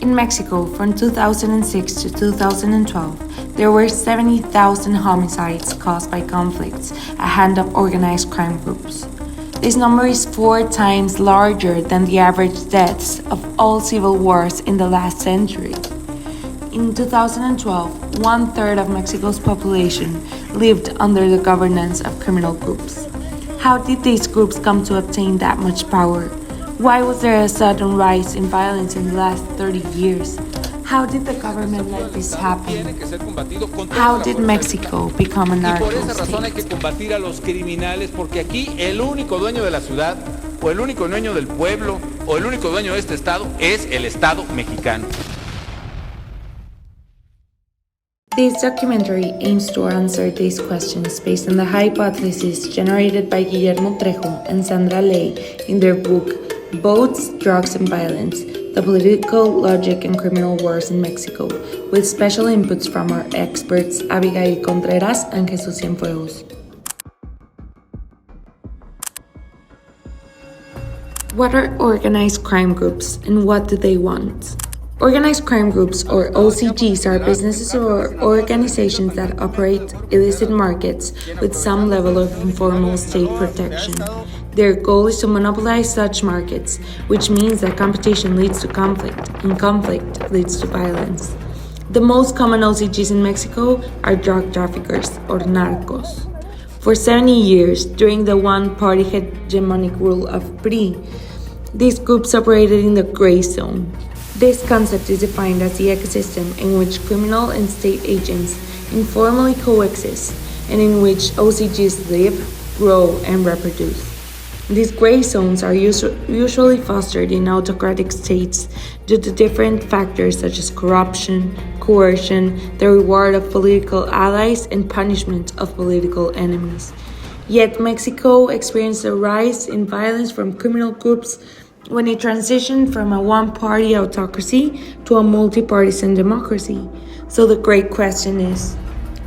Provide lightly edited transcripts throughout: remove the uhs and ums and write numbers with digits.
In Mexico, from 2006 to 2012, there were 70,000 homicides caused by conflicts, a hand of organized crime groups. This number is 4 times larger than the average deaths of all civil wars in the last century. In 2012, 1/3 of Mexico's population lived under the governance of criminal groups. How did these groups come to obtain that much power? Why was there a sudden rise in violence in the last 30 years? How did the government let this happen? How did Mexico become a narco state? Y por esa razón hay que combatir a los criminales, porque aquí el único dueño de la ciudad, o el único dueño del pueblo, o el único dueño de este estado es el Estado mexicano. This documentary aims to answer these questions based on the hypotheses generated by Guillermo Trejo and Sandra Ley in their book Boats, Drugs and Violence: The Political Logic and Criminal Wars in Mexico, with special inputs from our experts Abigail Contreras and Jesus Cienfuegos. What are organized crime groups and what do they want? Organized crime groups, or OCGs, are businesses or organizations that operate illicit markets with some level of informal state protection. Their goal is to monopolize such markets, which means that competition leads to conflict, and conflict leads to violence. The most common OCGs in Mexico are drug traffickers, or narcos. For 70 years, during the one-party hegemonic rule of PRI, these groups operated in the gray zone. This concept is defined as the ecosystem in which criminal and state agents informally coexist and in which OCGs live, grow, and reproduce. These gray zones are usually fostered in autocratic states due to different factors such as corruption, coercion, the reward of political allies, and punishment of political enemies. Yet Mexico experienced a rise in violence from criminal groups when it transitioned from a one-party autocracy to a multi-partisan democracy. So the great question is,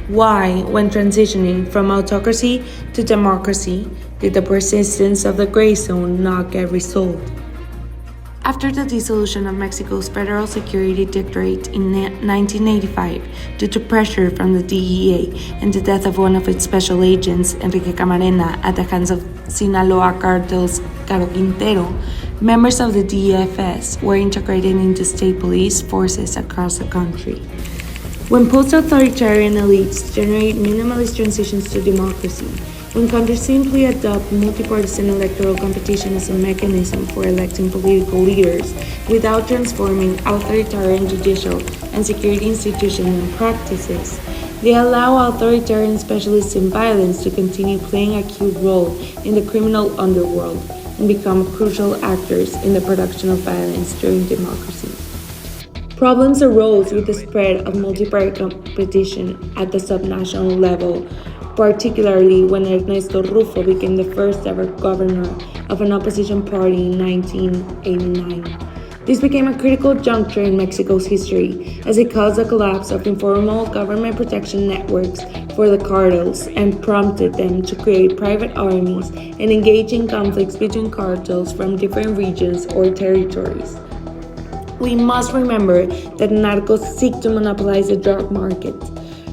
why, when transitioning from autocracy to democracy, did the persistence of the gray zone not get resolved? After the dissolution of Mexico's Federal Security Directorate in 1985, due to pressure from the DEA and the death of one of its special agents, Enrique Camarena, at the hands of Sinaloa cartel's Caro Quintero, members of the DFS were integrated into state police forces across the country. When post-authoritarian elites generate minimalist transitions to democracy, when countries simply adopt multi-partisan electoral competition as a mechanism for electing political leaders without transforming authoritarian judicial and security institutions and practices, they allow authoritarian specialists in violence to continue playing a key role in the criminal underworld and become crucial actors in the production of violence during democracy. Problems arose with the spread of multi-party competition at the subnational level, particularly when Ernesto Rufo became the first ever governor of an opposition party in 1989. This became a critical juncture in Mexico's history, as it caused the collapse of informal government protection networks for the cartels and prompted them to create private armies and engage in conflicts between cartels from different regions or territories. We must remember that narcos seek to monopolize the drug market.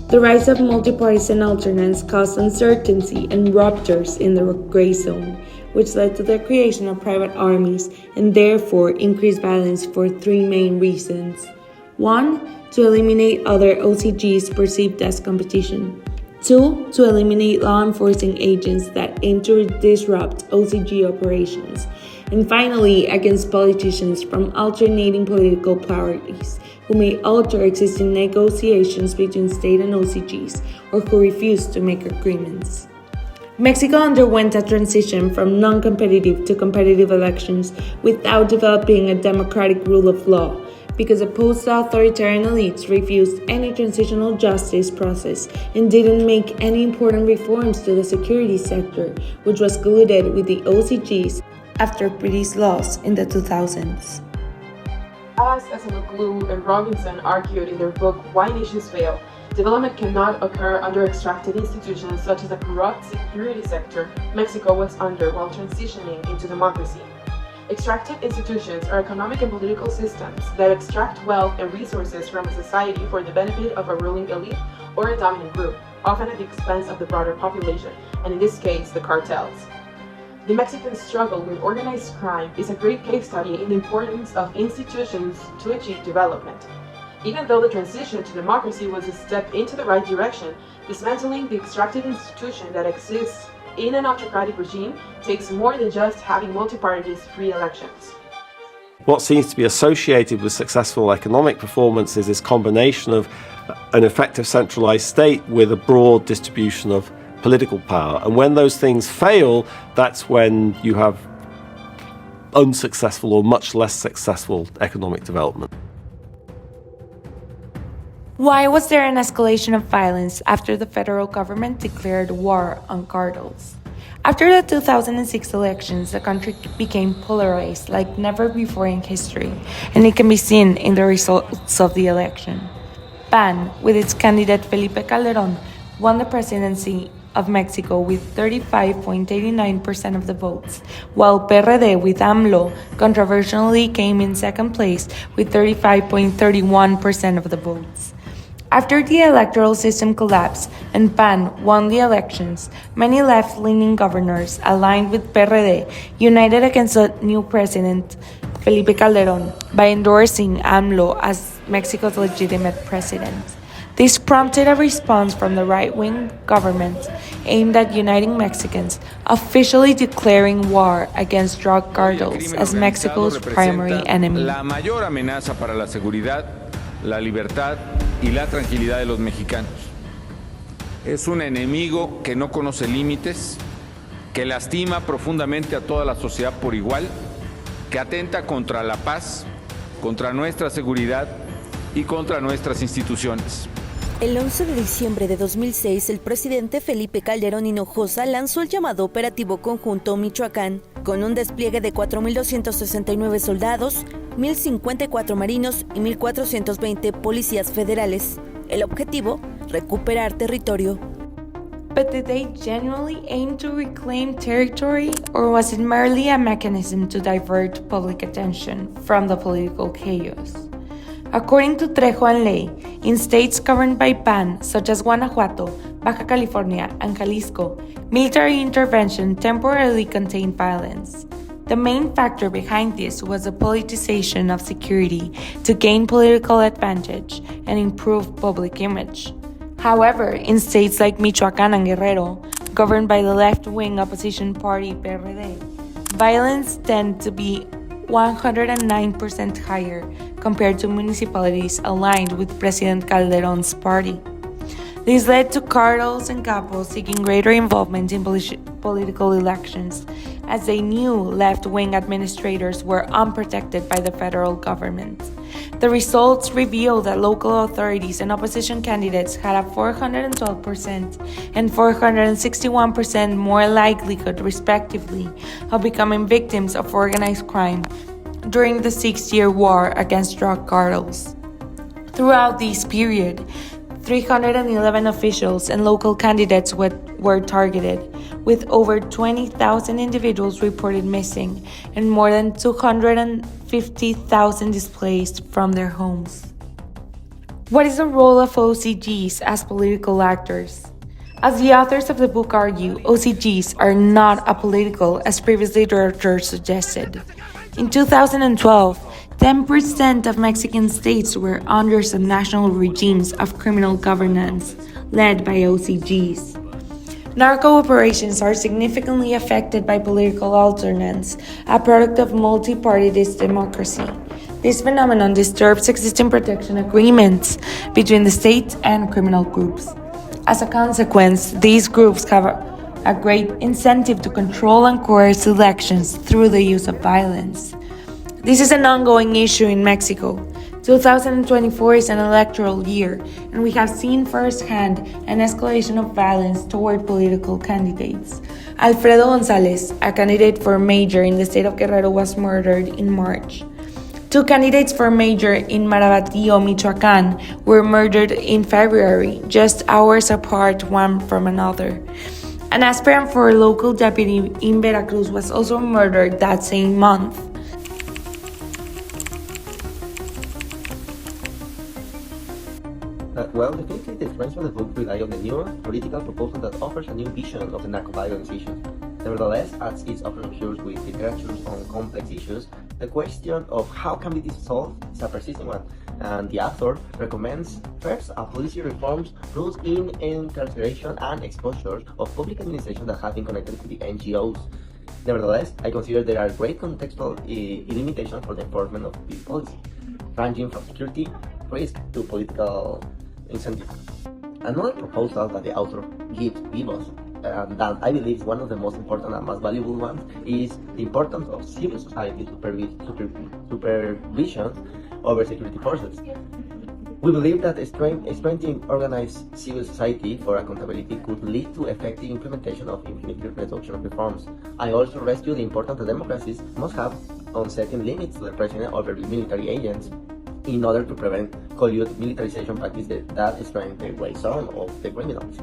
The rise of multi-partisan alternates caused uncertainty and ruptures in the gray zone, which led to the creation of private armies and therefore increased violence for 3 main reasons. 1. To eliminate other OCGs perceived as competition. 2. To eliminate law enforcing agents that aim to disrupt OCG operations. And finally, against politicians from alternating political parties who may alter existing negotiations between state and OCGs or who refuse to make agreements. Mexico underwent a transition from non-competitive to competitive elections without developing a democratic rule of law, because the post-authoritarian elites refused any transitional justice process and didn't make any important reforms to the security sector, which was colluded with the OCGs after British laws in the 2000s. As Esemoglu and Robinson argued in their book Why Nations Fail, development cannot occur under extracted institutions such as a corrupt security sector Mexico was under while transitioning into democracy. Extractive institutions are economic and political systems that extract wealth and resources from a society for the benefit of a ruling elite or a dominant group, often at the expense of the broader population, and in this case, the cartels. The Mexican struggle with organized crime is a great case study in the importance of institutions to achieve development. Even though the transition to democracy was a step into the right direction, dismantling the extractive institution that exists in an autocratic regime takes more than just having multi-party free elections. What seems to be associated with successful economic performance is this combination of an effective centralized state with a broad distribution of political power. And when those things fail, that's when you have unsuccessful or much less successful economic development. Why was there an escalation of violence after the federal government declared war on cartels? After the 2006 elections, the country became polarized like never before in history, and it can be seen in the results of the election. PAN, with its candidate Felipe Calderón, won the presidency of Mexico with 35.89% of the votes, while PRD with AMLO controversially came in second place with 35.31% of the votes. After the electoral system collapsed and PAN won the elections, many left-leaning governors aligned with PRD united against the new president, Felipe Calderón, by endorsing AMLO as Mexico's legitimate president. This prompted a response from the right-wing government aimed at uniting Mexicans, officially declaring war against drug cartels as Mexico's primary enemy. La mayor amenaza para la seguridad, la libertad y la tranquilidad de los mexicanos. Es un enemigo que no conoce límites, que lastima profundamente a toda la sociedad por igual, que atenta contra la paz, contra nuestra seguridad y contra nuestras instituciones. El 11 de diciembre de 2006, el presidente Felipe Calderón Hinojosa lanzó el llamado Operativo Conjunto Michoacán, con un despliegue de 4.269 soldados, 1.054 marinos y 1.420 policías federales. El objetivo, recuperar territorio. But did they genuinely aim to reclaim territory, or was it merely a mechanism to divert public attention from the political chaos? According to Trejo and Ley, in states governed by PAN, such as Guanajuato, Baja California, and Jalisco, military intervention temporarily contained violence. The main factor behind this was the politicization of security to gain political advantage and improve public image. However, in states like Michoacán and Guerrero, governed by the left-wing opposition party PRD, violence tended to be 109% higher compared to municipalities aligned with President Calderón's party. This led to cartels and capos seeking greater involvement in political elections, as they knew left-wing administrators were unprotected by the federal government. The results reveal that local authorities and opposition candidates had a 412% and 461% more likelihood, respectively, of becoming victims of organized crime during the 6-year war against drug cartels. Throughout this period, 311 officials and local candidates were targeted, with over 20,000 individuals reported missing and more than 250,000 displaced from their homes. What is the role of OCGs as political actors? As the authors of the book argue, OCGs are not apolitical, as previous literature suggested. In 2012, 10% of Mexican states were under subnational regimes of criminal governance, led by OCGs. Narco operations are significantly affected by political alternance, a product of multi-partydist democracy. This phenomenon disturbs existing protection agreements between the state and criminal groups. As a consequence, these groups have a great incentive to control and coerce elections through the use of violence. This is an ongoing issue in Mexico. 2024 is an electoral year, and we have seen firsthand an escalation of violence toward political candidates. Alfredo González, a candidate for mayor in the state of Guerrero, was murdered in March. 2 candidates for mayor in Marabatío, Michoacán, were murdered in February, just hours apart one from another. An aspirant for a local deputy in Veracruz was also murdered that same month. Well, definitely the strengths of the book rely on the nuanced political proposal that offers a new vision of the narco-violence issues. Nevertheless, as it often occurs with literature on complex issues, the question of how can be solved is a persistent one, and the author recommends first a policy reforms rooted in incarceration and exposure of public administration that have been connected to the NGOs. Nevertheless, I consider there are great contextual limitations for the enforcement of this policy, ranging from security risk to political incentive. Another proposal that the author gives us, that I believe is one of the most important and most valuable ones, is the importance of civil society supervision over security forces. We believe that strengthening organized civil society for accountability could lead to effective implementation of infinite reduction of reforms. I also rescue the importance that democracies must have on setting limits to the president over military agents in order to prevent collude militarization practices that strengthen the gray zone of the criminals.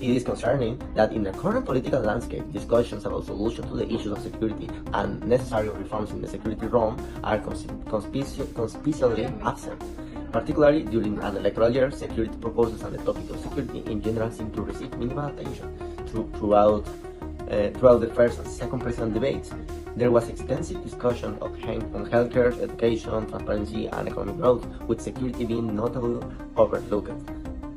It is concerning that in the current political landscape, discussions about solutions to the issues of security and necessary reforms in the security realm are conspicuously absent. Particularly during an electoral year, security proposals and the topic of security in general seem to receive minimal attention throughout the first and second presidential debates. There was extensive discussion on healthcare, education, transparency, and economic growth, with security being notably overlooked.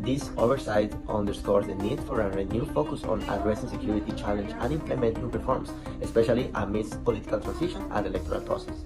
This oversight underscores the need for a renewed focus on addressing security challenges and implementing reforms, especially amidst political transition and electoral process.